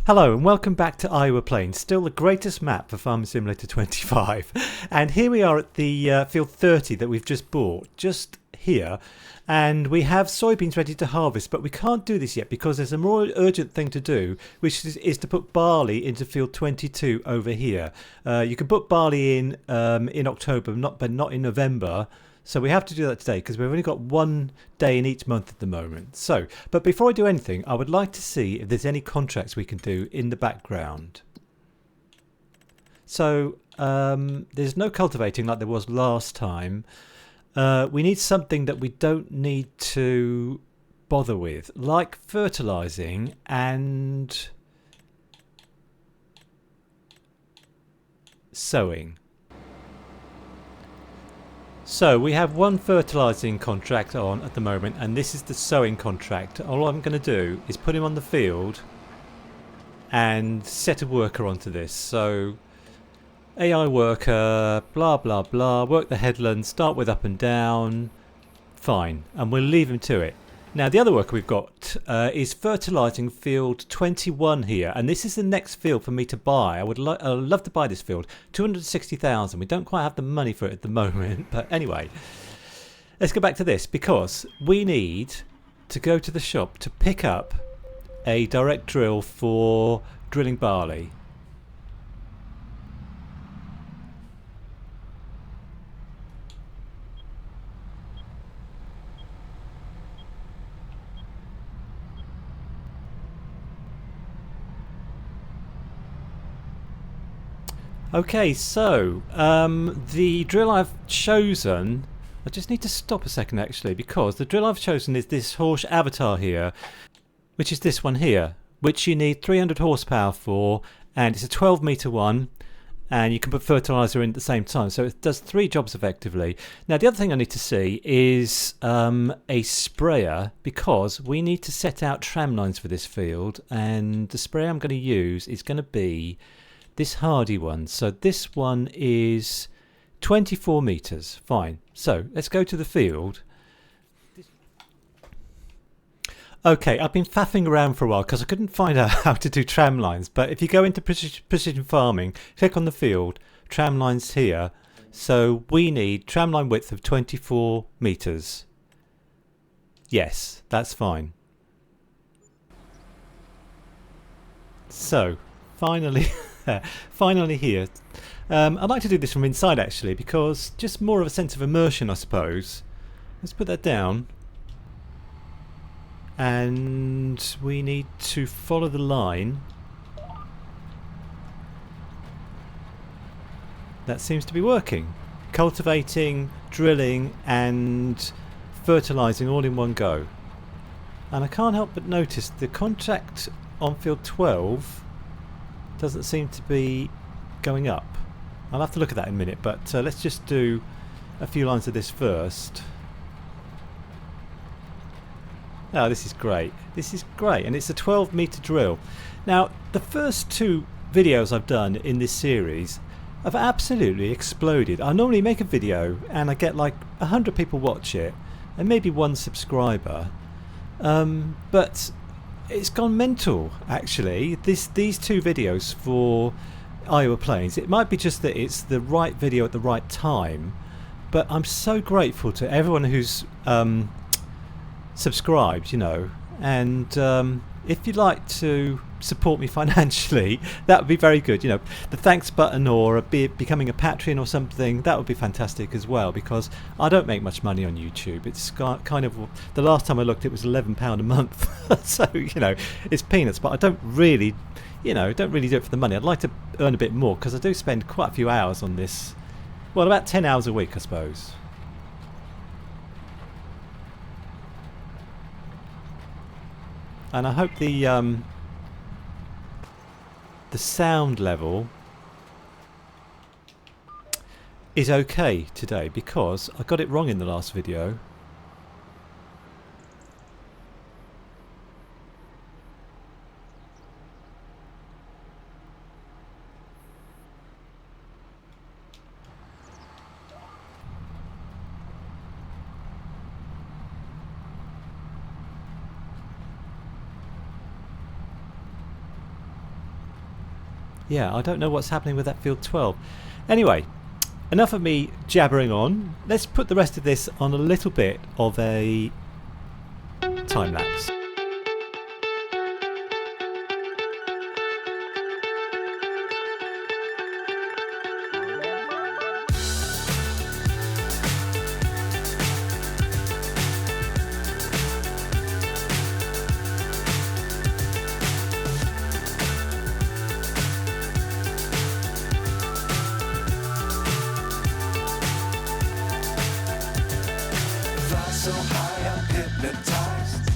Hello and welcome back to Iowa Plains, still the greatest map for Farming Simulator 25. And here we are at the field 30 that we've just bought, just here. And we have soybeans ready to harvest, but we can't do this yet because there's a more urgent thing to do, which is to put barley into field 22 over here. You can put barley in October, but not in November. So we have to do that today because we've only got one day in each month at the moment. So, but before I do anything, I would like to see if there's any contracts we can do in the background. So there's no cultivating like there was last time. We need something that we don't need to bother with, like fertilizing and sowing. So we have one fertilizing contract on at the moment, and this is the sowing contract. All I'm going to do is put him on the field and set a worker onto this. So AI worker, blah blah blah, work the headland, start with up and down, fine, and we'll leave him to it. Now the other worker we've got is fertilizing field 21 here, and this is the next field for me to buy. I would love to buy this field, 260,000. We don't quite have the money for it at the moment, but anyway, let's go back to this because we need to go to the shop to pick up a direct drill for drilling barley. Okay, so the drill I've chosen, I just need to stop a second actually, because the drill I've chosen is this horse avatar here, which is this one here, which you need 300 horsepower for, and it's a 12-meter one, and you can put fertilizer in at the same time, so it does 3 jobs effectively. Now the other thing I need to see is a sprayer, because we need to set out tramlines for this field, and the sprayer I'm going to use is going to be this hardy one. So this one is 24 meters. Fine. So let's go to the field. Okay, I've been faffing around for a while because I couldn't find out how to do tram lines. But if you go into precision farming, click on the field, tram lines here. So we need tram line width of 24 meters. Yes, that's fine. So finally. Finally here. I'd like to do this from inside actually, because just more of a sense of immersion I suppose. Let's put that down, and we need to follow the line. That seems to be working. Cultivating, drilling and fertilizing all in one go. And I can't help but notice the contract on field 12 doesn't seem to be going up. I'll have to look at that in a minute, but let's just do a few lines of this first. Oh, this is great. This is great, and it's a 12-meter drill. Now, the first 2 videos I've done in this series have absolutely exploded. I normally make a video and I get like 100 people watch it and maybe 1 subscriber, but it's gone mental actually. These 2 videos for Iowa Plains, it might be just that it's the right video at the right time, but I'm so grateful to everyone who's subscribed, you know, and if you'd like to support me financially, that would be very good, you know, the thanks button or becoming a Patreon or something, that would be fantastic as well, because I don't make much money on YouTube. It's kind of, the last time I looked it was £11 a month so you know, it's peanuts, but I don't really, you know, don't really do it for the money. I'd like to earn a bit more because I do spend quite a few hours on this, well, about 10 hours a week I suppose. And I hope the sound level is okay today, because I got it wrong in the last video. Yeah, I don't know what's happening with that field 12. Anyway, enough of me jabbering on. Let's put the rest of this on a little bit of a time lapse. So high I'm hypnotized.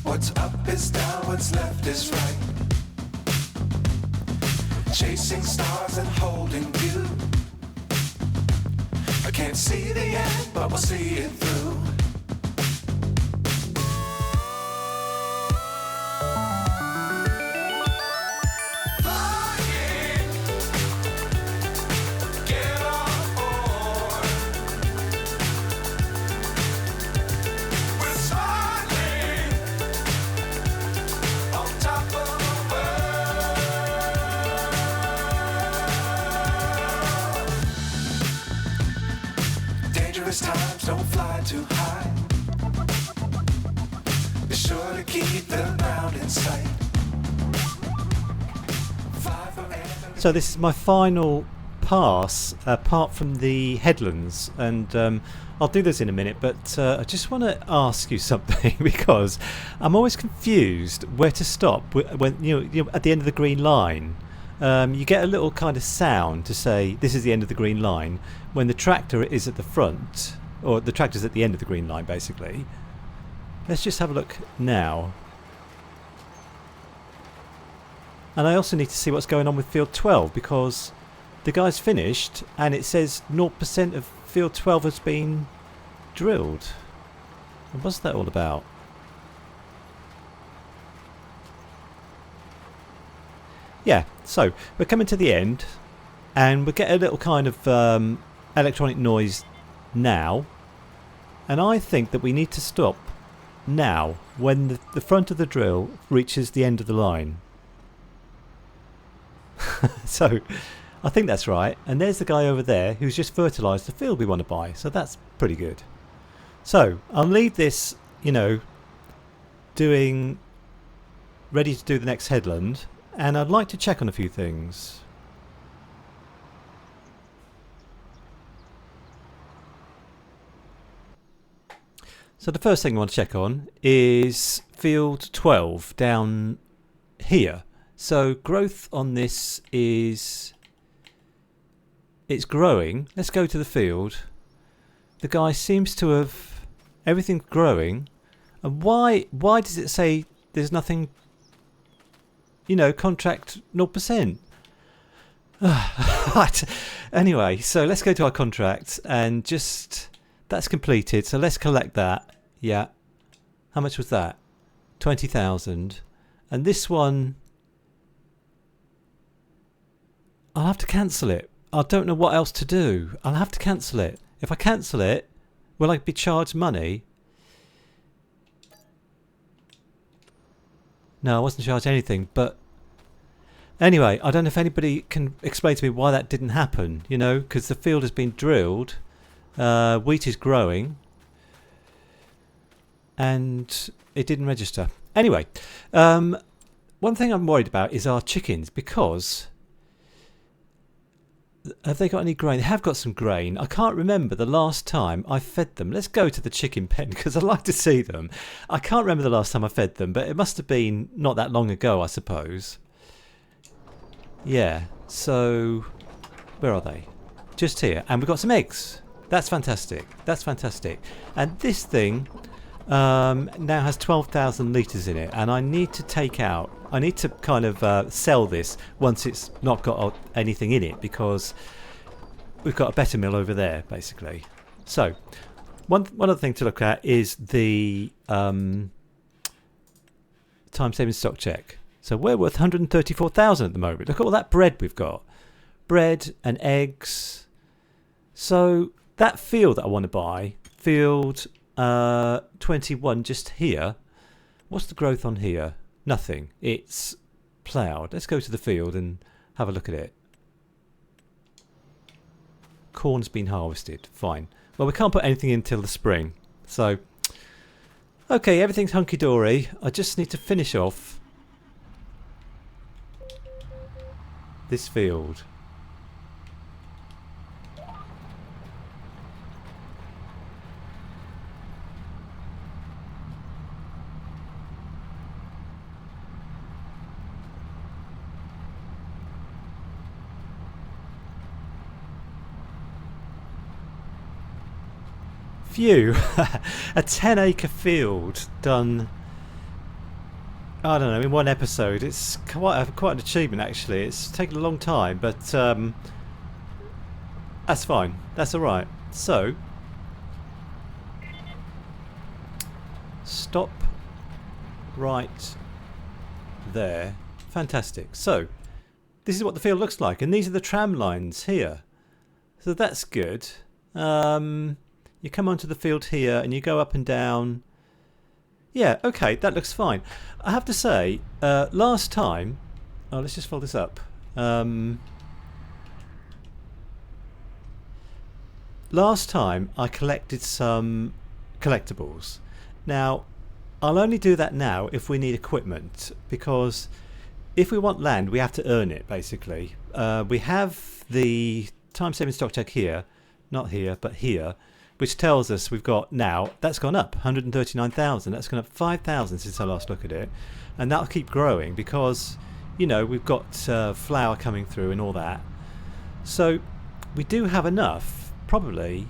What's up is down, what's left is right. Chasing stars and holding you. I can't see the end, but we'll see it through. Times don't fly too high. Be sure to keep the ground in sight. So this is my final pass apart from the headlands, and I'll do this in a minute, but I just want to ask you something because I'm always confused where to stop when you at the end of the green line. You get a little kind of sound to say this is the end of the green line when the tractor is at the front, or the tractor's at the end of the green line basically. Let's just have a look now. And I also need to see what's going on with field 12 because the guy's finished and it says 0% of field 12 has been drilled. And what's that all about? Yeah, so we're coming to the end and we'll get a little kind of electronic noise now, and I think that we need to stop now when the front of the drill reaches the end of the line. So I think that's right, and there's the guy over there who's just fertilised the field we want to buy, so that's pretty good. So I'll leave this, ready to do the next headland, and I'd like to check on a few things. So the first thing I want to check on is field 12 down here. So growth on this is, it's growing. Let's go to the field. The guy seems to have, everything's growing. And why does it say there's nothing, contract 0%? Anyway, so let's go to our contract and just, that's completed. So let's collect that. Yeah. How much was that? 20,000. And this one, I'll have to cancel it. I don't know what else to do. I'll have to cancel it. If I cancel it, will I be charged money? No, I wasn't charged anything. But anyway, I don't know if anybody can explain to me why that didn't happen. Because the field has been drilled. Wheat is growing. And it didn't register. Anyway, one thing I'm worried about is our chickens, because have they got any grain? They have got some grain. I can't remember the last time I fed them. Let's go to the chicken pen because I'd like to see them. I can't remember the last time I fed them, but it must have been not that long ago, I suppose. Yeah, so where are they? Just here. And we've got some eggs. That's fantastic. That's fantastic. And this thing now has 12,000 litres in it, and I need to kind of sell this once it's not got anything in it, because we've got a better mill over there basically. So one other thing to look at is the time saving stock check. So we're worth 134,000 at the moment. Look at all that bread we've got, bread and eggs. So that field that I want to buy, field 21 just here, what's the growth on here? Nothing. It's ploughed. Let's go to the field and have a look at it. Corn's been harvested. Fine. Well, we can't put anything in till the spring. So, okay, everything's hunky-dory. I just need to finish off this field. Phew, a 10-acre field done, I don't know, in one episode. It's quite an achievement actually. It's taken a long time, but that's fine. That's alright. So, stop right there. Fantastic. So, this is what the field looks like, and these are the tram lines here. So that's good. You come onto the field here and you go up and down. Yeah, okay, that looks fine. I have to say, last time... Oh, let's just fold this up. Last time I collected some collectibles. Now, I'll only do that now if we need equipment, because if we want land, we have to earn it, basically. We have the time-saving stock check here. Not here, but here. Which tells us we've got now, that's gone up 139,000, that's gone up 5,000 since I last looked at it, and that'll keep growing because, you know, we've got flour coming through and all that. So we do have enough, probably.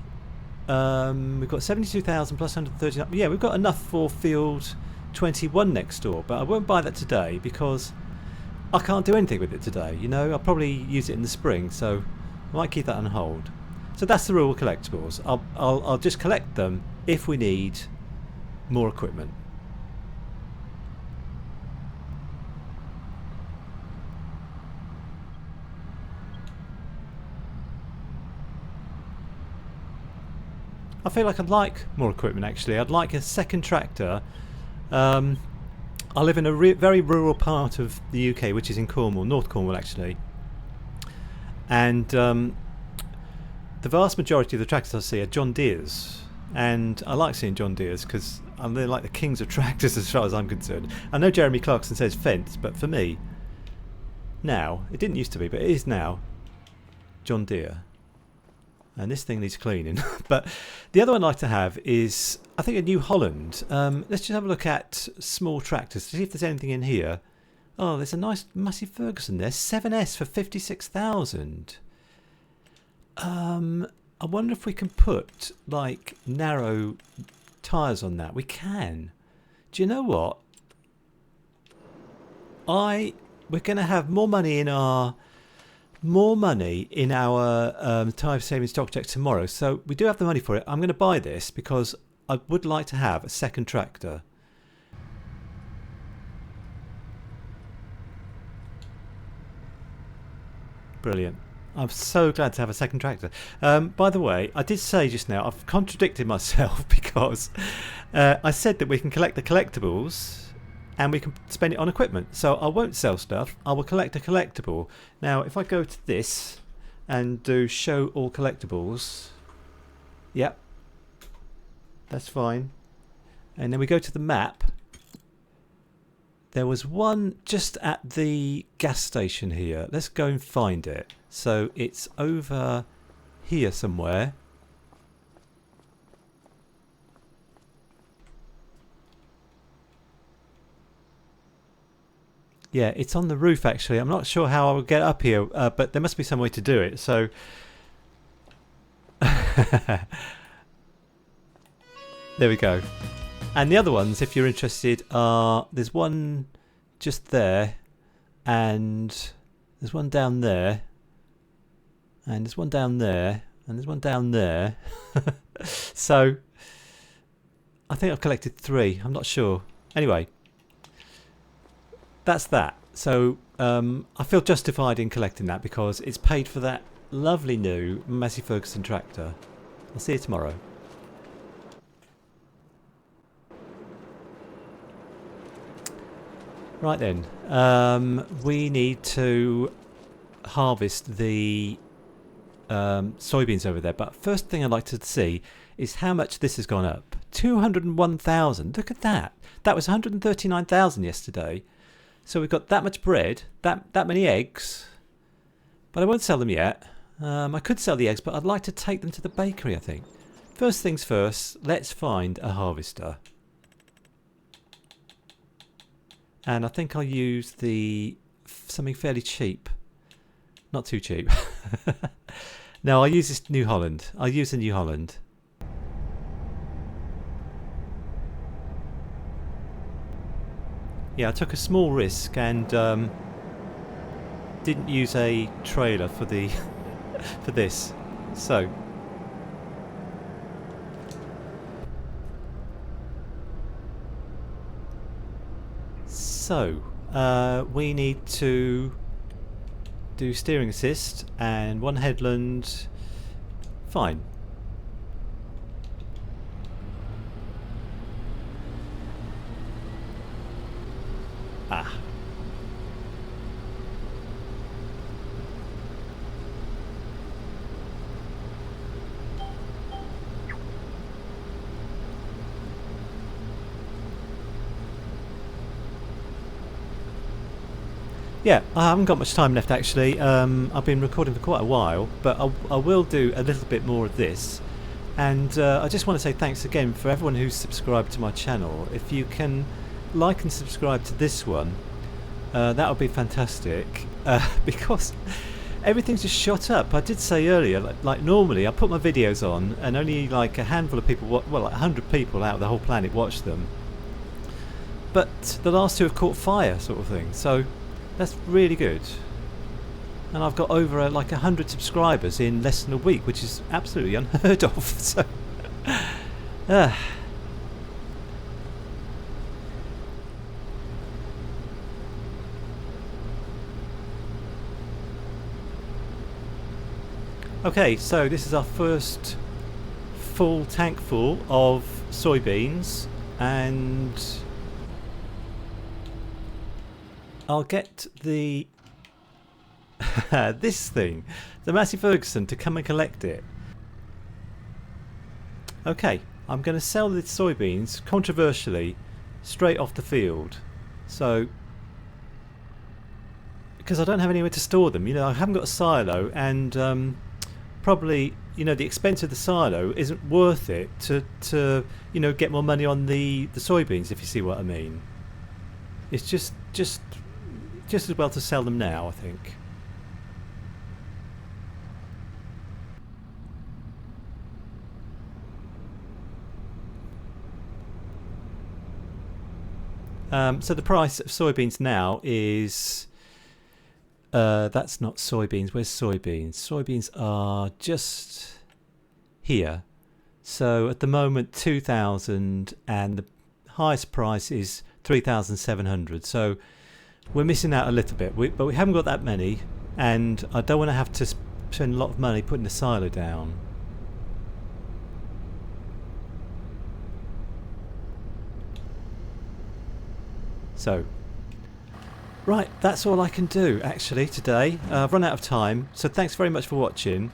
We've got 72,000 plus 139, yeah, we've got enough for field 21 next door, but I won't buy that today because I can't do anything with it today, you know. I'll probably use it in the spring, so I might keep that on hold. So that's the rule with collectibles. I'll just collect them if we need more equipment. I feel like I'd like more equipment actually. I'd like a second tractor. I live in a very rural part of the UK, which is in Cornwall, North Cornwall actually. And the vast majority of the tractors I see are John Deere's, and I like seeing John Deere's because they're like the kings of tractors as far as I'm concerned. I know Jeremy Clarkson says fence, but for me, now, it didn't used to be, but it is now, John Deere. And this thing needs cleaning. But the other one I'd like to have is, I think, a New Holland. Let's just have a look at small tractors to see if there's anything in here. Oh, there's a nice Massey Ferguson there, 7S for 56,000. I wonder if we can put like narrow tyres on that. We can. Do you know what? We're going to have more money in our time saving stock check tomorrow. So we do have the money for it. I'm going to buy this because I would like to have a second tractor. Brilliant. I'm so glad to have a second tractor. By the way, I did say just now, I've contradicted myself because I said that we can collect the collectibles and we can spend it on equipment. So I won't sell stuff, I will collect a collectible. Now if I go to this and do show all collectibles, yep, that's fine. And then we go to the map. There was one just at the gas station here. Let's go and find it. So it's over here somewhere. Yeah, it's on the roof actually. I'm not sure how I would get up here, but there must be some way to do it. So there we go. And the other ones, if you're interested, are there's one just there, and there's one down there, and there's one down there, and there's one down there. So I think I've collected 3. I'm not sure. Anyway, that's that. So I feel justified in collecting that because it's paid for that lovely new Massey Ferguson tractor. I'll see you tomorrow. Right then, we need to harvest the soybeans over there, but first thing I'd like to see is how much this has gone up. 201,000. Look at that. That was 139,000 yesterday. So we've got that much bread, that many eggs, but I won't sell them yet. I could sell the eggs, but I'd like to take them to the bakery, I think. First things first, let's find a harvester. And I think I'll use something fairly cheap. Not too cheap. No, I'll use this New Holland. I'll use the New Holland. Yeah, I took a small risk and didn't use a trailer for the for this. So we need to do steering assist and one headland. Fine. Ah. Yeah, I haven't got much time left actually. I've been recording for quite a while, but I will do a little bit more of this. And I just want to say thanks again for everyone who's subscribed to my channel. If you can like and subscribe to this one, that would be fantastic. Because everything's just shot up. I did say earlier, like normally I put my videos on and only like a handful of people, well like 100 people out of the whole planet watch them. But the last two have caught fire sort of thing. So that's really good, and I've got over like 100 subscribers in less than a week, which is absolutely unheard of. So, okay, so this is our first full tank full of soybeans, and I'll get the this thing, the Massey Ferguson, to come and collect it. Okay, I'm going to sell the soybeans controversially straight off the field. So, because I don't have anywhere to store them, you know, I haven't got a silo, and probably, you know, the expense of the silo isn't worth it to you know, get more money on the soybeans, if you see what I mean. It's just as well to sell them now, I think. So the price of soybeans now is that's not soybeans. Where's soybeans? Soybeans are just here. So at the moment 2,000, and the highest price is 3,700. So we're missing out a little bit, but we haven't got that many, and I don't want to have to spend a lot of money putting the silo down. So, right, that's all I can do actually today. I've run out of time, so thanks very much for watching.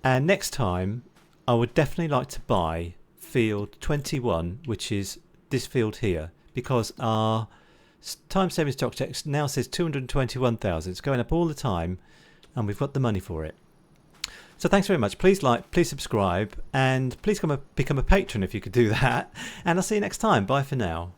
And next time, I would definitely like to buy field 21, which is this field here, because our time saving stock check now says 221,000. It's going up all the time, and we've got the money for it. So thanks very much. Please like, please subscribe, and please become a patron if you could do that. And I'll see you next time. Bye for now.